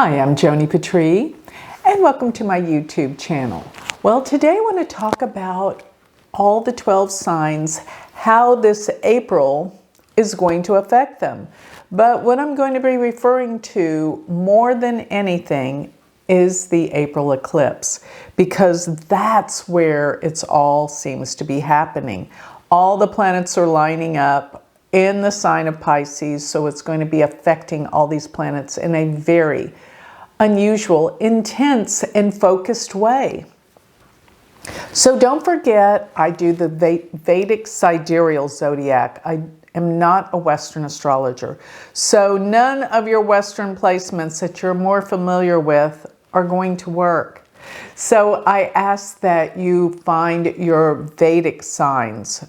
Hi, I'm Joni Patry, and welcome to my YouTube channel. Well, today I want to talk about all the 12 signs, how this April is going to affect them. But what I'm going to be referring to more than anything is the April eclipse, because that's where it's all seems to be happening. All the planets are lining up in the sign of Pisces, so it's going to be affecting all these planets in a very unusual, intense, and focused way. So don't forget, I do the Vedic sidereal zodiac. I am not a Western astrologer. So none of your Western placements that you're more familiar with are going to work. So I ask that you find your Vedic signs,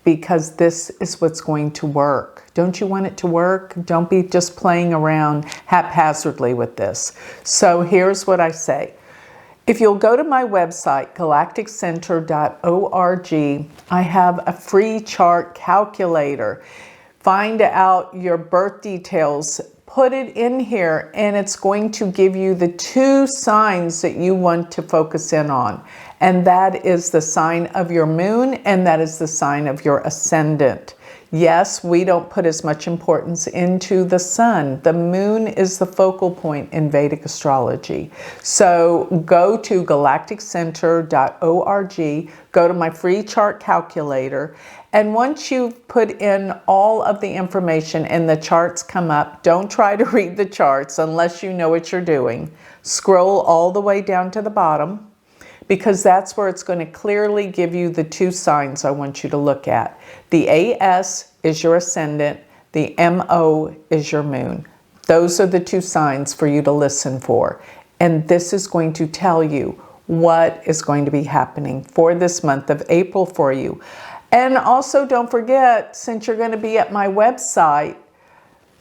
because this is what's going to work. Don't you want it to work? Don't be just playing around haphazardly with this. So here's what I say. If you'll go to my website, galacticcenter.org, I have a free chart calculator. Find out your birth details, put it in here, and it's going to give you the 2 signs that you want to focus in on. And that is the sign of your moon, and that is the sign of your ascendant. Yes, we don't put as much importance into the sun. The moon is the focal point in Vedic astrology. So go to galacticcenter.org, go to my free chart calculator, and once you've put in all of the information and the charts come up, don't try to read the charts unless you know what you're doing. Scroll all the way down to the bottom, because that's where it's going to clearly give you the 2 signs I want you to look at. The AS is your ascendant, the MO is your moon. Those are the 2 signs for you to listen for. And this is going to tell you what is going to be happening for this month of April for you. And also don't forget, since you're going to be at my website,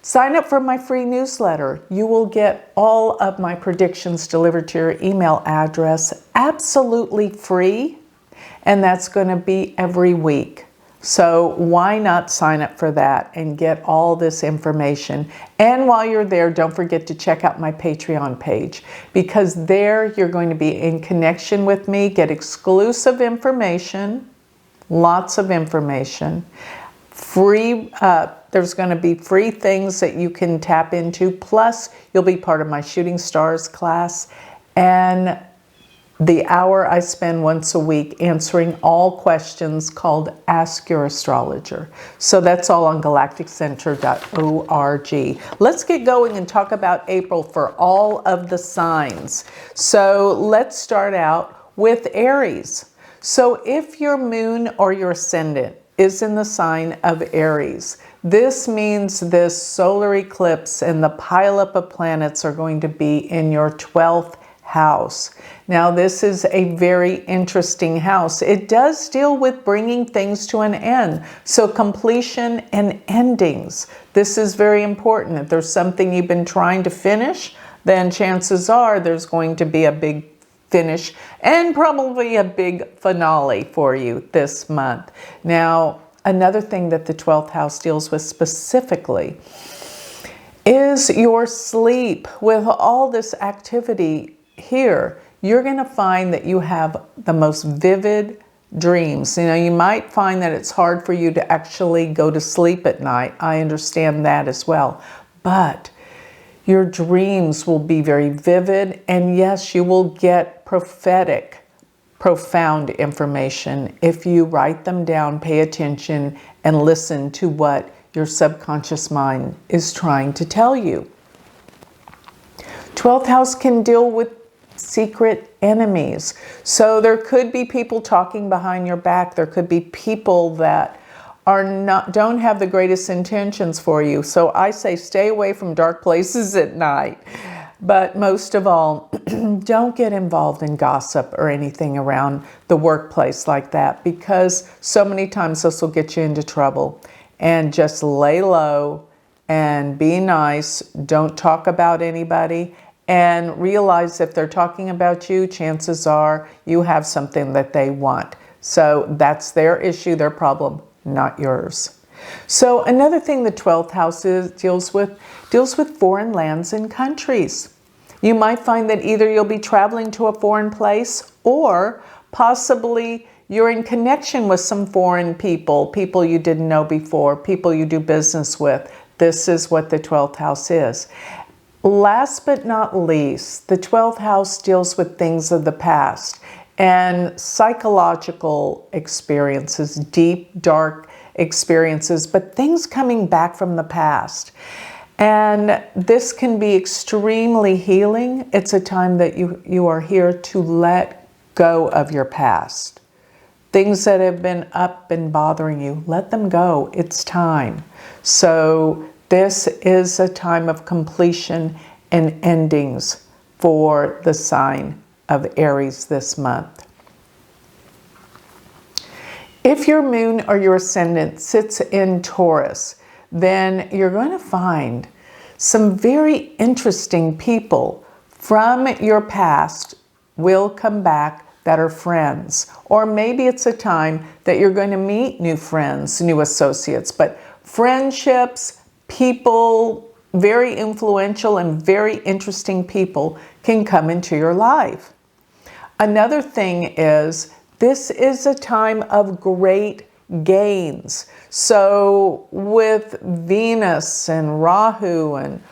sign up for my free newsletter. You will get all of my predictions delivered to your email address absolutely free, and that's going to be every week. So why not sign up for that and get all this information? And while you're there, don't forget to check out my Patreon page, because there you're going to be in connection with me, get exclusive information, lots of information, free. There's going to be free things that you can tap into. Plus, you'll be part of my Shooting Stars class and the hour I spend once a week answering all questions called Ask Your Astrologer. So that's all on galacticcenter.org. Let's get going and talk about April for all of the signs. So let's start out with Aries. So if your moon or your ascendant is in the sign of Aries, this means this solar eclipse and the pileup of planets are going to be in your 12th house. Now, this is a very interesting house. It does deal with bringing things to an end. So completion and endings. This is very important. If there's something you've been trying to finish, then chances are there's going to be a big finish and probably a big finale for you this month. Now, another thing that the 12th house deals with specifically is your sleep. With all this activity here, you're going to find that you have the most vivid dreams. You know, you might find that it's hard for you to actually go to sleep at night. I understand that as well. But your dreams will be very vivid, and yes, you will get prophetic, profound information if you write them down, pay attention, and listen to what your subconscious mind is trying to tell you. 12th house can deal with secret enemies. So there could be people talking behind your back. There could be people that don't have the greatest intentions for you. So I say stay away from dark places at night. But most of all, don't get involved in gossip or anything around the workplace like that, because so many times this will get you into trouble. And just lay low and be nice. Don't talk about anybody. And realize if they're talking about you, chances are you have something that they want. So that's their issue, their problem, not yours. So another thing the 12th house deals with foreign lands and countries. You might find that either you'll be traveling to a foreign place, or possibly you're in connection with some foreign people, people you didn't know before, people you do business with. This is what the 12th house is. Last but not least, the 12th house deals with things of the past and psychological experiences, deep, dark experiences, but things coming back from the past. And this can be extremely healing. It's a time that you are here to let go of your past. Things that have been up and bothering you, let them go. It's time. So this is a time of completion and endings for the sign of Aries this month. If your moon or your ascendant sits in Taurus, then you're going to find some very interesting people from your past will come back that are friends. Or maybe it's a time that you're going to meet new friends, new associates, but friendships, people, very influential and very interesting people can come into your life. Another thing is, this is a time of great gains. So with Venus and Rahu and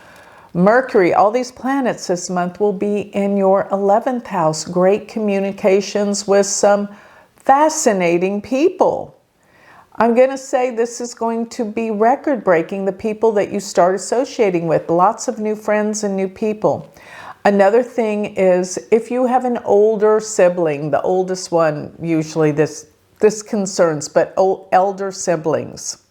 Mercury, all these planets this month will be in your 11th house. Great communications with some fascinating people. I'm going to say this is going to be record-breaking, the people that you start associating with. Lots of new friends and new people. Another thing is, if you have an older sibling, the oldest one, usually this concerns, but elder siblings,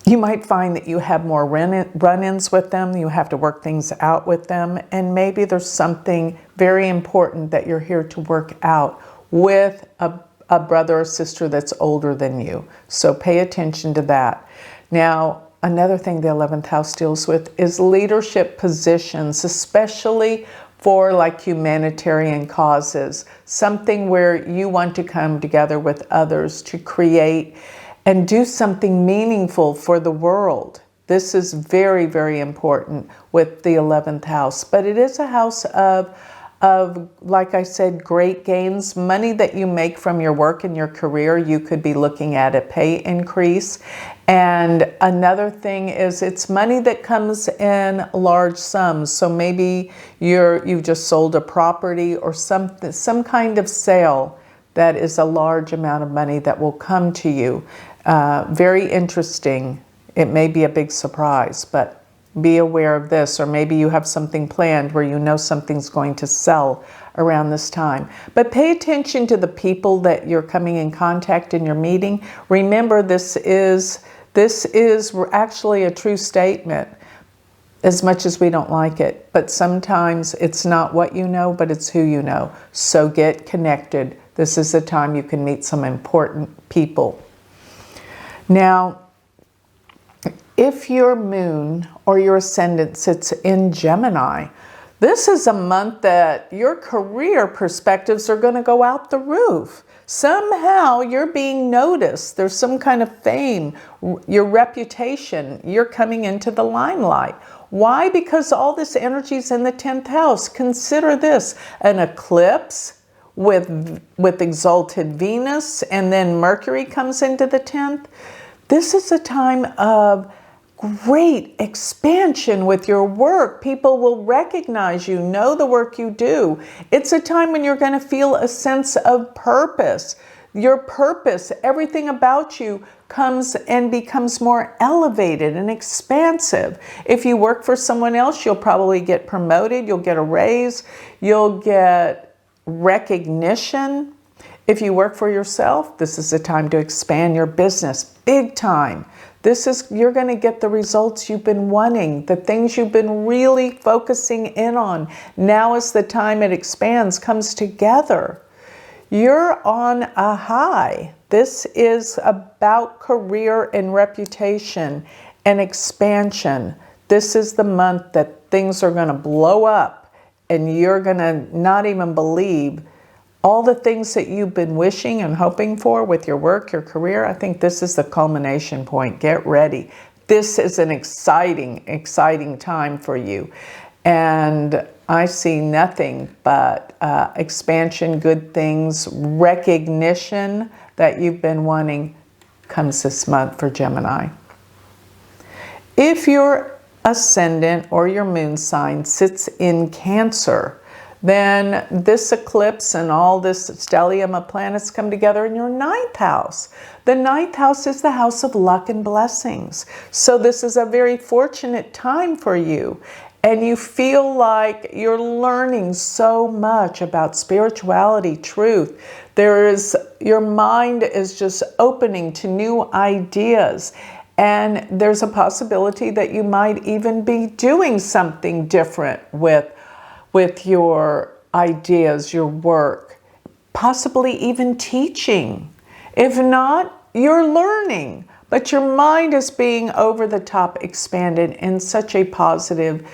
you might find that you have more run-ins with them. You have to work things out with them. And maybe there's something very important that you're here to work out with a brother or sister that's older than you. So pay attention to that. Now, another thing the 11th house deals with is leadership positions, especially for like humanitarian causes. Something where you want to come together with others to create and do something meaningful for the world. This is very, very important with the 11th house. But it is a house of, like I said, great gains. Money that you make from your work and your career, you could be looking at a pay increase. And another thing is, it's money that comes in large sums. So maybe you've just sold a property or some kind of sale that is a large amount of money that will come to you. Very interesting. It may be a big surprise, but be aware of this. Or maybe you have something planned where you know something's going to sell around this time. But pay attention to the people that you're coming in contact and you're meeting. Remember, this is actually a true statement, as much as we don't like it. But sometimes it's not what you know, but it's who you know. So get connected. This is the time you can meet some important people. Now, if your moon or your ascendant sits in Gemini, this is a month that your career perspectives are going to go out the roof. Somehow you're being noticed. There's some kind of fame, your reputation, you're coming into the limelight. Why? Because all this energy is in the 10th house. Consider this, an eclipse with exalted Venus, and then Mercury comes into the 10th. This is a time of great expansion with your work. People will recognize you, know the work you do. It's a time when you're going to feel a sense of purpose. Your purpose, everything about you comes and becomes more elevated and expansive. If you work for someone else, you'll probably get promoted, you'll get a raise, you'll get recognition. If you work for yourself, this is a time to expand your business big time. You're going to get the results you've been wanting, the things you've been really focusing in on. Now is the time it expands, comes together. You're on a high. This is about career and reputation and expansion. This is the month that things are going to blow up and you're going to not even believe all the things that you've been wishing and hoping for with your work, your career. I think this is the culmination point. Get ready. This is an exciting, exciting time for you. And I see nothing but expansion, good things, recognition that you've been wanting comes this month for Gemini. If your ascendant or your moon sign sits in Cancer, then this eclipse and all this stellium of planets come together in your 9th house. The 9th house is the house of luck and blessings. So this is a very fortunate time for you. And you feel like you're learning so much about spirituality, truth. Your mind is just opening to new ideas. And there's a possibility that you might even be doing something different with your ideas, your work, possibly even teaching. If not, you're learning, but your mind is being over the top expanded in such a positive,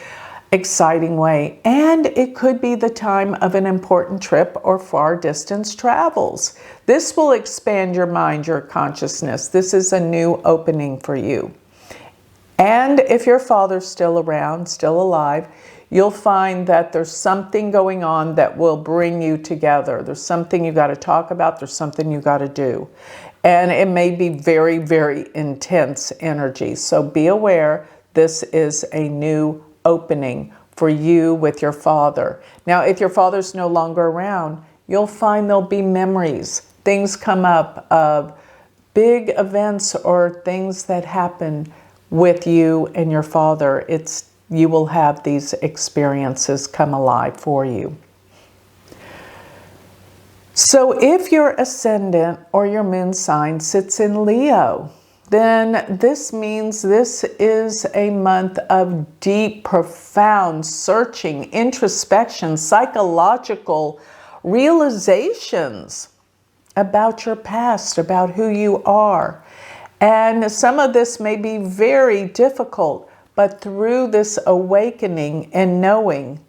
exciting way. And it could be the time of an important trip or far distance travels. This will expand your mind, your consciousness. This is a new opening for you. And if your father's still around, still alive, you'll find that there's something going on that will bring you together. There's something you got to talk about. There's something you got to do. And it may be very, very intense energy. So be aware, this is a new opening for you with your father. Now, if your father's no longer around, you'll find there'll be memories. Things come up of big events or things that happen with you and your father. You will have these experiences come alive for you. So if your ascendant or your moon sign sits in Leo, then this means this is a month of deep, profound searching, introspection, psychological realizations about your past, about who you are. And some of this may be very difficult, but through this awakening and knowing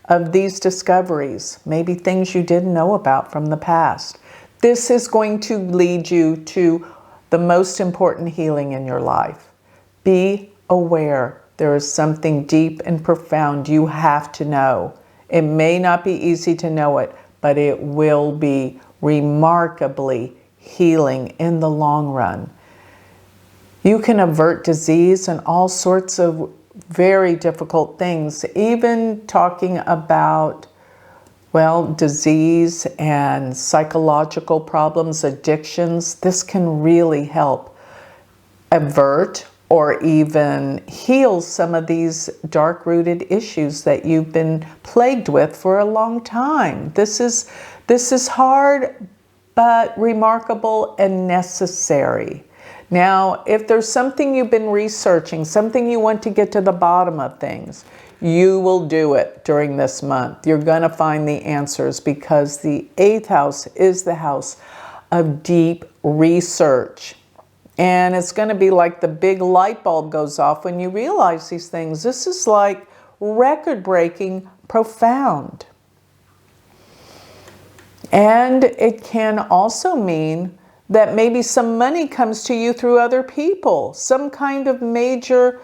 of these discoveries, maybe things you didn't know about from the past, this is going to lead you to the most important healing in your life. Be aware. There is something deep and profound you have to know. It may not be easy to know it, but it will be remarkably healing in the long run. You can avert disease and all sorts of very difficult things, even talking about, well, disease and psychological problems, addictions. This can really help avert or even heal some of these dark-rooted issues that you've been plagued with for a long time. This is hard, but remarkable and necessary. Now, if there's something you've been researching, something you want to get to the bottom of things, you will do it during this month. You're going to find the answers because the 8th house is the house of deep research. And it's going to be like the big light bulb goes off when you realize these things. This is like record-breaking, profound. And it can also mean that maybe some money comes to you through other people, some kind of major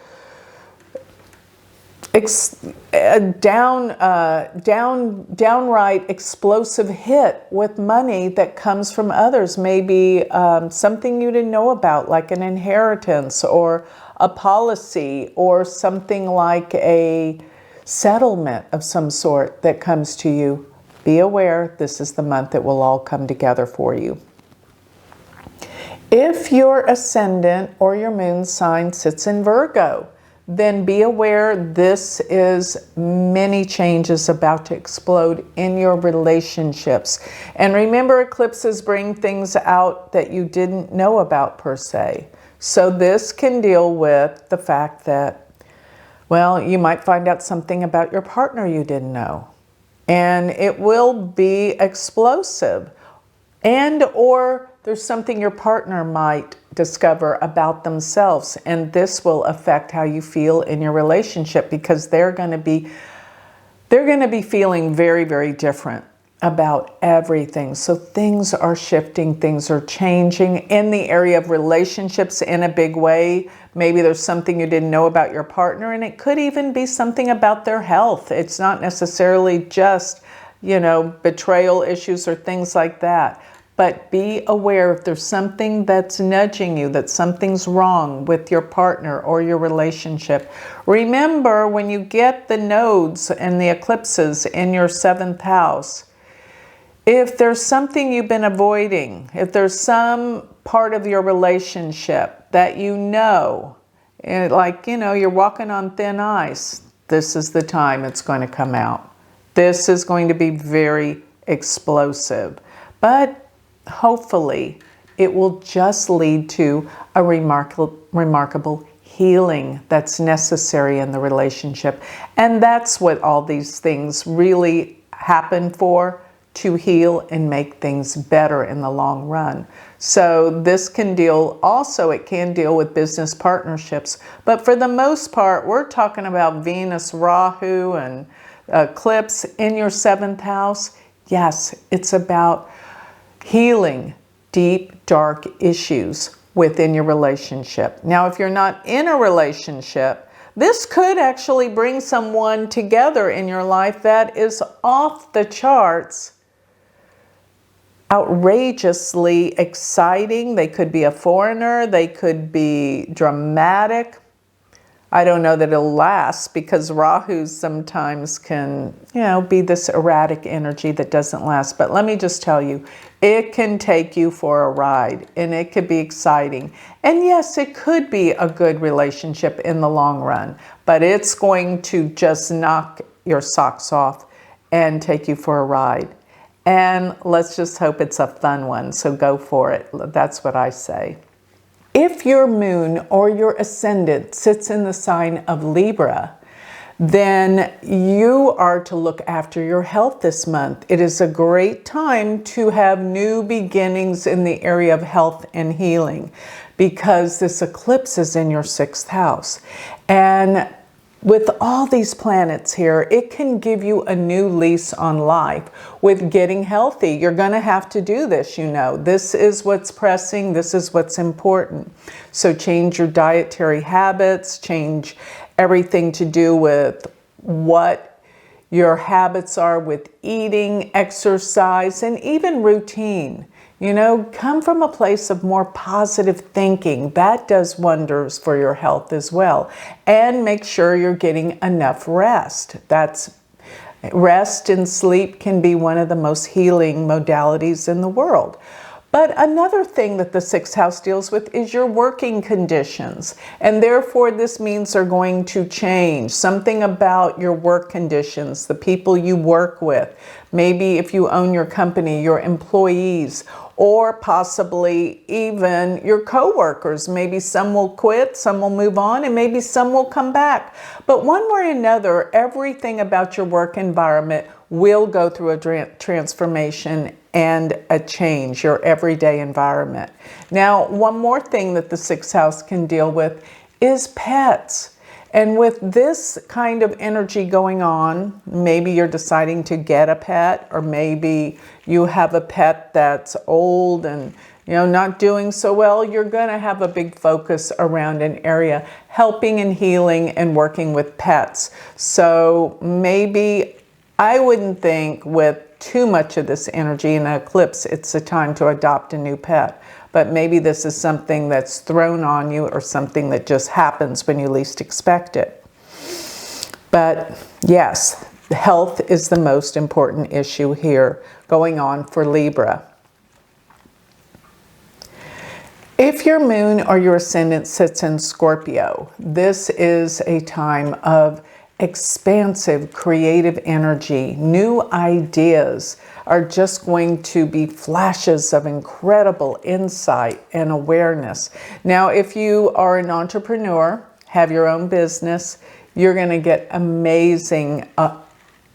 downright explosive hit with money that comes from others. Maybe something you didn't know about, like an inheritance or a policy or something like a settlement of some sort that comes to you. Be aware, this is the month it will all come together for you. If your ascendant or your moon sign sits in Virgo, then be aware this is many changes about to explode in your relationships. And remember, eclipses bring things out that you didn't know about per se. So this can deal with the fact that, well, you might find out something about your partner you didn't know. And it will be explosive. And or there's something your partner might discover about themselves, and this will affect how you feel in your relationship because they're going to be feeling very, very different about everything. So things are shifting, things are changing in the area of relationships in a big way, Maybe there's something you didn't know about your partner, and it could even be something about their health. It's not necessarily just, betrayal issues or things like that. But be aware if there's something that's nudging you, that something's wrong with your partner or your relationship. Remember, when you get the nodes and the eclipses in your 7th house, if there's something you've been avoiding, if there's some part of your relationship that you're walking on thin ice, this is the time it's going to come out. This is going to be very explosive. But hopefully, it will just lead to a remarkable healing that's necessary in the relationship. And that's what all these things really happen for, to heal and make things better in the long run. So this can deal with business partnerships. But for the most part, we're talking about Venus, Rahu, and eclipse in your 7th house. Yes, it's about healing deep, dark issues within your relationship. Now, if you're not in a relationship, this could actually bring someone together in your life that is off the charts, outrageously exciting. They could be a foreigner. They could be dramatic. I don't know that it'll last, because Rahu sometimes can, be this erratic energy that doesn't last. But let me just tell you, it can take you for a ride, and it could be exciting. And yes, it could be a good relationship in the long run, but it's going to just knock your socks off and take you for a ride. And let's just hope it's a fun one. So go for it. That's what I say. If your moon or your ascendant sits in the sign of Libra, then you are to look after your health this month. It is a great time to have new beginnings in the area of health and healing, because this eclipse is in your 6th house. And with all these planets here, it can give you a new lease on life with getting healthy. You're going to have to do this, This is what's pressing. This is what's important. So change your dietary habits, change everything to do with what your habits are with eating, exercise, and even routine. Come from a place of more positive thinking. That does wonders for your health as well. And make sure you're getting enough rest. Rest and sleep can be one of the most healing modalities in the world. But another thing that the 6th house deals with is your working conditions. And therefore, this means they're going to change. Something about your work conditions, the people you work with. Maybe if you own your company, your employees, or possibly even your coworkers. Maybe some will quit, some will move on, and maybe some will come back. But one way or another, everything about your work environment will go through a transformation and a change, your everyday environment. Now, one more thing that the 6th house can deal with is pets. And with this kind of energy going on, maybe you're deciding to get a pet, or maybe you have a pet that's old and not doing so well. You're going to have a big focus around an area helping and healing and working with pets. So maybe I wouldn't think with too much of this energy in an eclipse, it's a time to adopt a new pet. But maybe this is something that's thrown on you, or something that just happens when you least expect it. But yes, health is the most important issue here going on for Libra. If your moon or your ascendant sits in Scorpio, this is a time of expansive creative energy. New ideas are just going to be flashes of incredible insight and awareness. Now, if you are an entrepreneur, have your own business, you're going to get amazing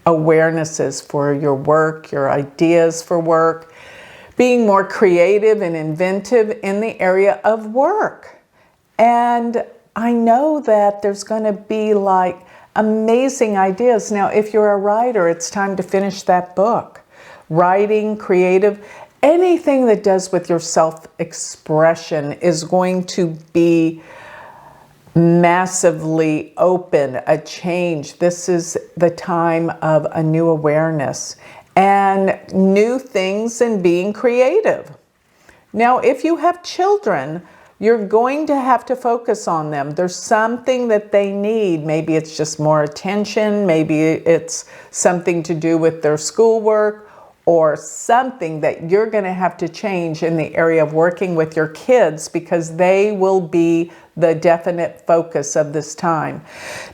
awarenesses for your work, your ideas for work, being more creative and inventive in the area of work. And I know that there's going to be amazing ideas. Now, if you're a writer, it's time to finish that book. Writing, creative, anything that does with your self-expression is going to be massively open, a change. This is the time of a new awareness and new things and being creative. Now, if you have children, you're going to have to focus on them. There's something that they need. Maybe it's just more attention. Maybe it's something to do with their schoolwork, or something that you're going to have to change in the area of working with your kids, because they will be the definite focus of this time.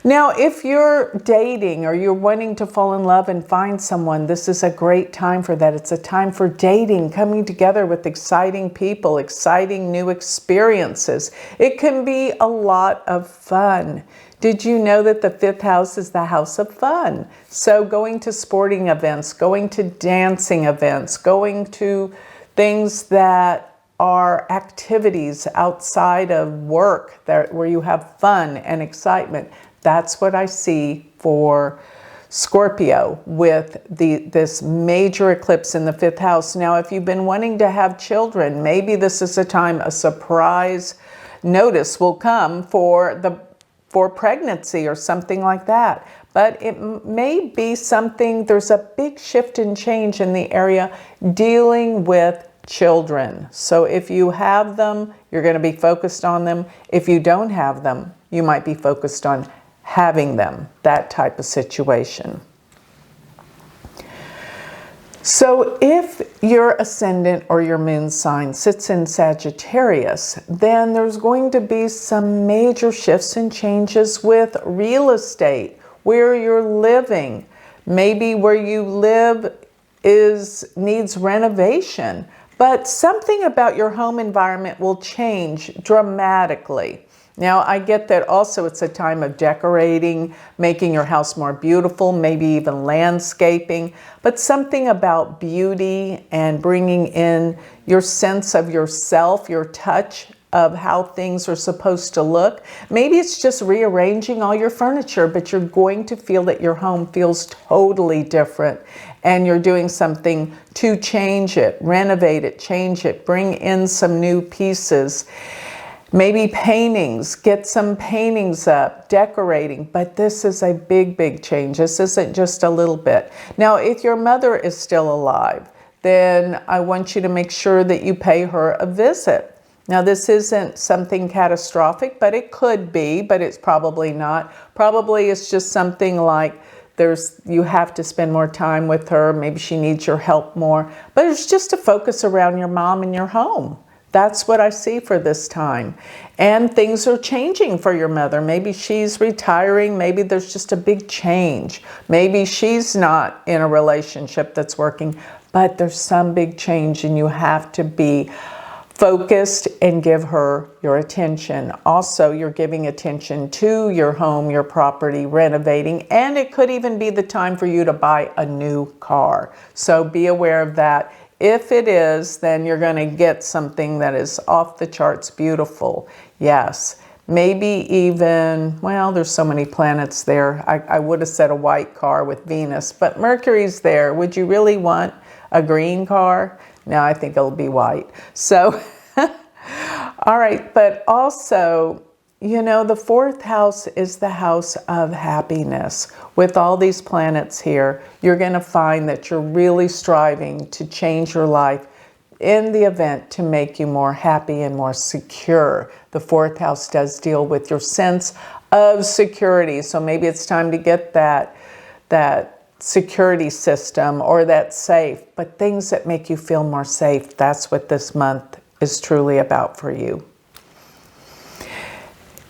Now, if you're dating or you're wanting to fall in love and find someone, this is a great time for that. It's a time for dating, coming together with exciting people, exciting new experiences. It can be a lot of fun. Did you know that the 5th house is the house of fun? So going to sporting events, going to dancing events, going to things that are activities outside of work where you have fun and excitement. That's what I see for Scorpio with this major eclipse in the 5th house. Now, if you've been wanting to have children, maybe this is a time a surprise notice will come for pregnancy or something like that. But it may be something, there's a big shift and change in the area dealing with children. So if you have them, you're going to be focused on them. If you don't have them, you might be focused on having them, that type of situation. So if your ascendant or your moon sign sits in Sagittarius, then there's going to be some major shifts and changes with real estate, where you're living. Maybe where you live needs renovation, but something about your home environment will change dramatically. Now, I get that also it's a time of decorating, making your house more beautiful, maybe even landscaping, but something about beauty and bringing in your sense of yourself, your touch of how things are supposed to look. Maybe it's just rearranging all your furniture, but you're going to feel that your home feels totally different, and you're doing something to change it, renovate it, change it, bring in some new pieces. Maybe paintings, get some paintings up, decorating, but this is a big, big change. This isn't just a little bit. Now, if your mother is still alive, then I want you to make sure that you pay her a visit. Now, this isn't something catastrophic, but it could be, but it's probably not. Probably it's just something like you have to spend more time with her. Maybe she needs your help more, but it's just a focus around your mom and your home. That's what I see for this time. And things are changing for your mother. Maybe she's retiring. Maybe there's just a big change. Maybe she's not in a relationship that's working, but there's some big change, and you have to be focused and give her your attention. Also, you're giving attention to your home, your property, renovating, and it could even be the time for you to buy a new car. So be aware of that. If it is, then you're going to get something that is off the charts beautiful. Yes. Maybe even, well, there's so many planets there. I would have said a white car with Venus, but Mercury's there. Would you really want a green car? No, I think it'll be white. So, all right. But also, you know, the 4th house is the house of happiness. With all these planets here, you're going to find that you're really striving to change your life in the event to make you more happy and more secure. The 4th house does deal with your sense of security. So maybe it's time to get that security system or that safe, but things that make you feel more safe. That's what this month is truly about for you.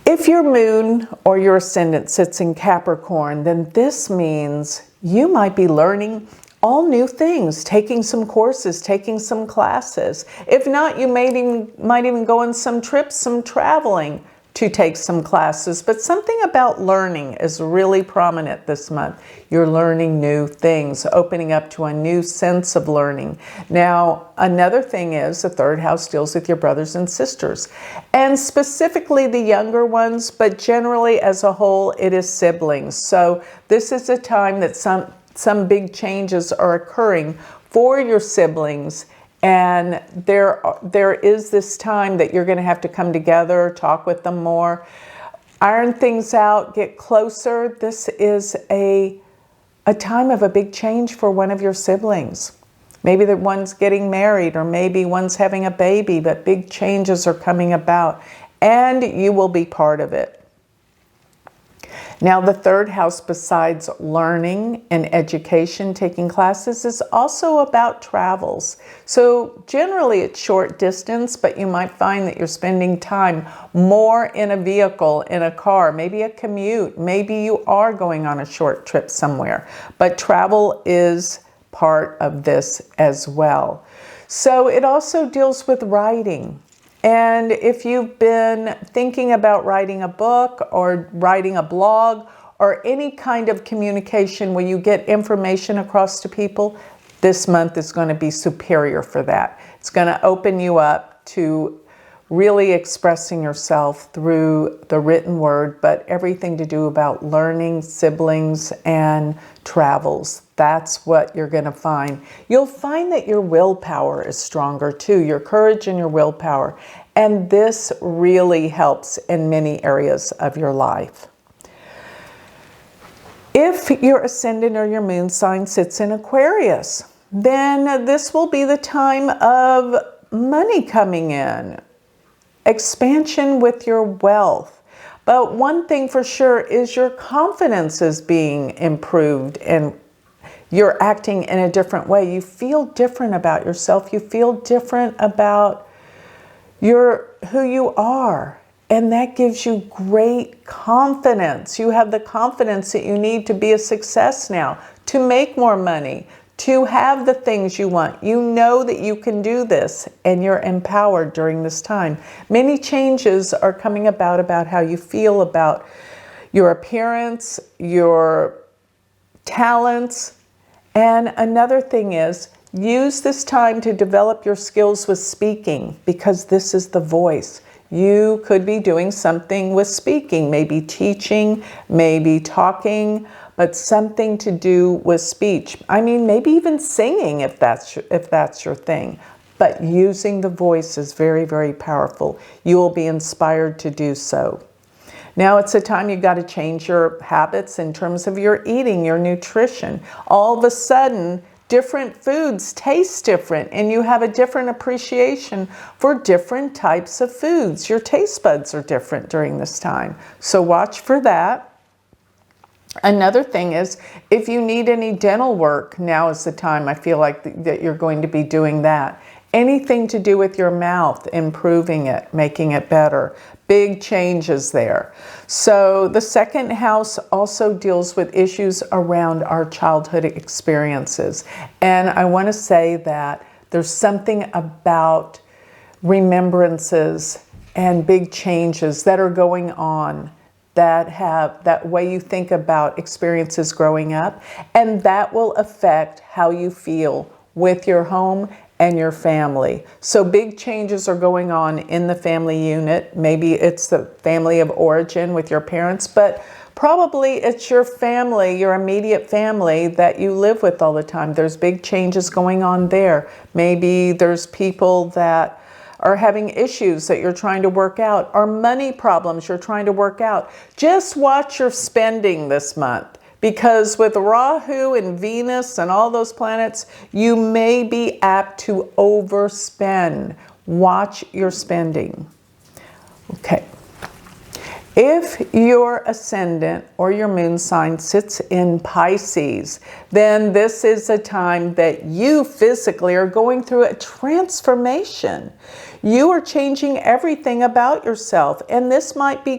If your moon or your ascendant sits in Capricorn, then this means you might be learning all new things, taking some courses, taking some classes. If not, you might even go on some trips, some traveling to take some classes. But something about learning is really prominent this month. You're learning new things, opening up to a new sense of learning. Now, another thing is the 3rd house deals with your brothers and sisters, and specifically the younger ones, but generally as a whole, it is siblings. So this is a time that some big changes are occurring for your siblings. And there is this time that you're going to have to come together, talk with them more. Iron things out, get closer. This is a time of a big change for one of your siblings. Maybe that one's getting married, or maybe one's having a baby, but big changes are coming about, and you will be part of it. Now, the third house, besides learning and education, taking classes, is also about travels. So generally it's short distance, but you might find that you're spending time more in a vehicle, in a car, maybe a commute. Maybe you are going on a short trip somewhere, but travel is part of this as well. So it also deals with writing. And if you've been thinking about writing a book or writing a blog or any kind of communication where you get information across to people, this month is going to be superior for that. It's going to open you up to really expressing yourself through the written word, but everything to do about learning, siblings, and travels. That's what you're going to find. You'll find that your willpower is stronger too, your courage and your willpower. And this really helps in many areas of your life. If your ascendant or your moon sign sits in Aquarius, then this will be the time of money coming in, expansion with your wealth. But one thing for sure is your confidence is being improved and you're acting in a different way. You feel different about yourself. You feel different about who you are. And that gives you great confidence. You have the confidence that you need to be a success now, to make more money, to have the things you want. You know that you can do this, and you're empowered during this time. Many changes are coming about how you feel about your appearance, your talents. And another thing is, use this time to develop your skills with speaking, because this is the voice. You could be doing something with speaking, maybe teaching, maybe talking, but something to do with speech. I mean, maybe even singing if that's your thing. But using the voice is very, very powerful. You will be inspired to do so. Now it's a time you've got to change your habits in terms of your eating, your nutrition. All of a sudden, different foods taste different, and you have a different appreciation for different types of foods. Your taste buds are different during this time. So watch for that. Another thing is, if you need any dental work, now is the time. I feel like that you're going to be doing that. Anything to do with your mouth, improving it, making it better. Big changes there. So the second house also deals with issues around our childhood experiences. And I want to say that there's something about remembrances and big changes that are going on that have that way you think about experiences growing up, and that will affect how you feel with your home and your family. So big changes are going on in the family unit. Maybe it's the family of origin with your parents, but probably it's your family, your immediate family that you live with all the time. There's big changes going on there. Maybe there's people that are having issues that you're trying to work out, or money problems you're trying to work out. Just watch your spending this month, because with Rahu and Venus and all those planets, you may be apt to overspend. Watch your spending. Okay. If your ascendant or your moon sign sits in Pisces, then this is a time that you physically are going through a transformation. You are changing everything about yourself, and this might be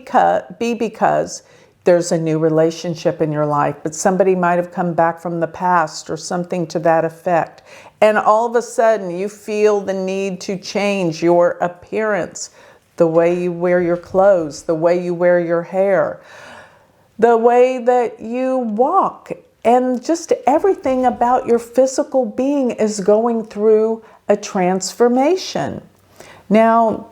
because there's a new relationship in your life, but somebody might have come back from the past or something to that effect. And all of a sudden you feel the need to change your appearance, the way you wear your clothes, the way you wear your hair, the way that you walk, and just everything about your physical being is going through a transformation. Now,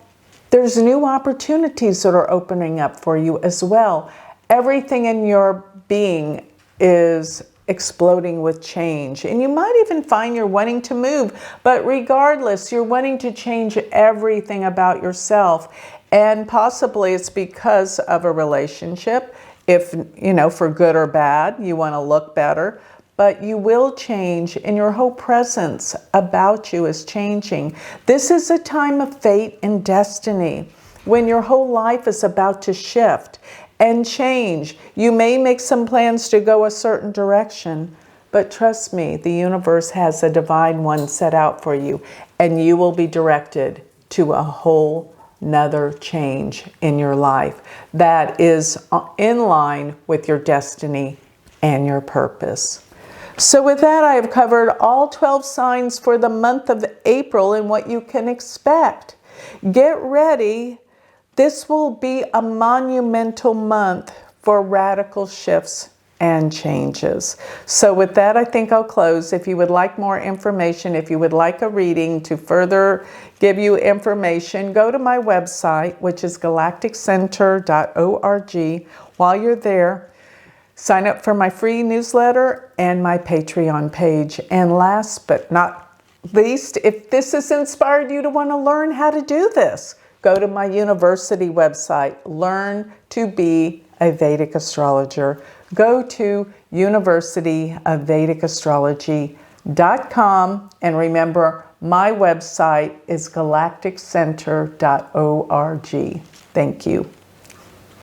there's new opportunities that are opening up for you as well. Everything in your being is exploding with change. And you might even find you're wanting to move, but regardless, you're wanting to change everything about yourself. And possibly it's because of a relationship. If, you know, for good or bad, you want to look better. But you will change, and your whole presence about you is changing. This is a time of fate and destiny, when your whole life is about to shift and change. You may make some plans to go a certain direction, but trust me, the universe has a divine one set out for you, and you will be directed to a whole nother change in your life that is in line with your destiny and your purpose. So with that, I have covered all 12 signs for the month of April and what you can expect. Get ready. This will be a monumental month for radical shifts and changes. So with that, I think I'll close. If you would like more information, if you would like a reading to further give you information, go to my website, which is galacticcenter.org. While you're there, sign up for my free newsletter and my Patreon page. And last but not least, if this has inspired you to want to learn how to do this, go to my university website, Learn to Be a Vedic Astrologer. Go to universityofvedicastrology.com, and remember, my website is galacticcenter.org. Thank you.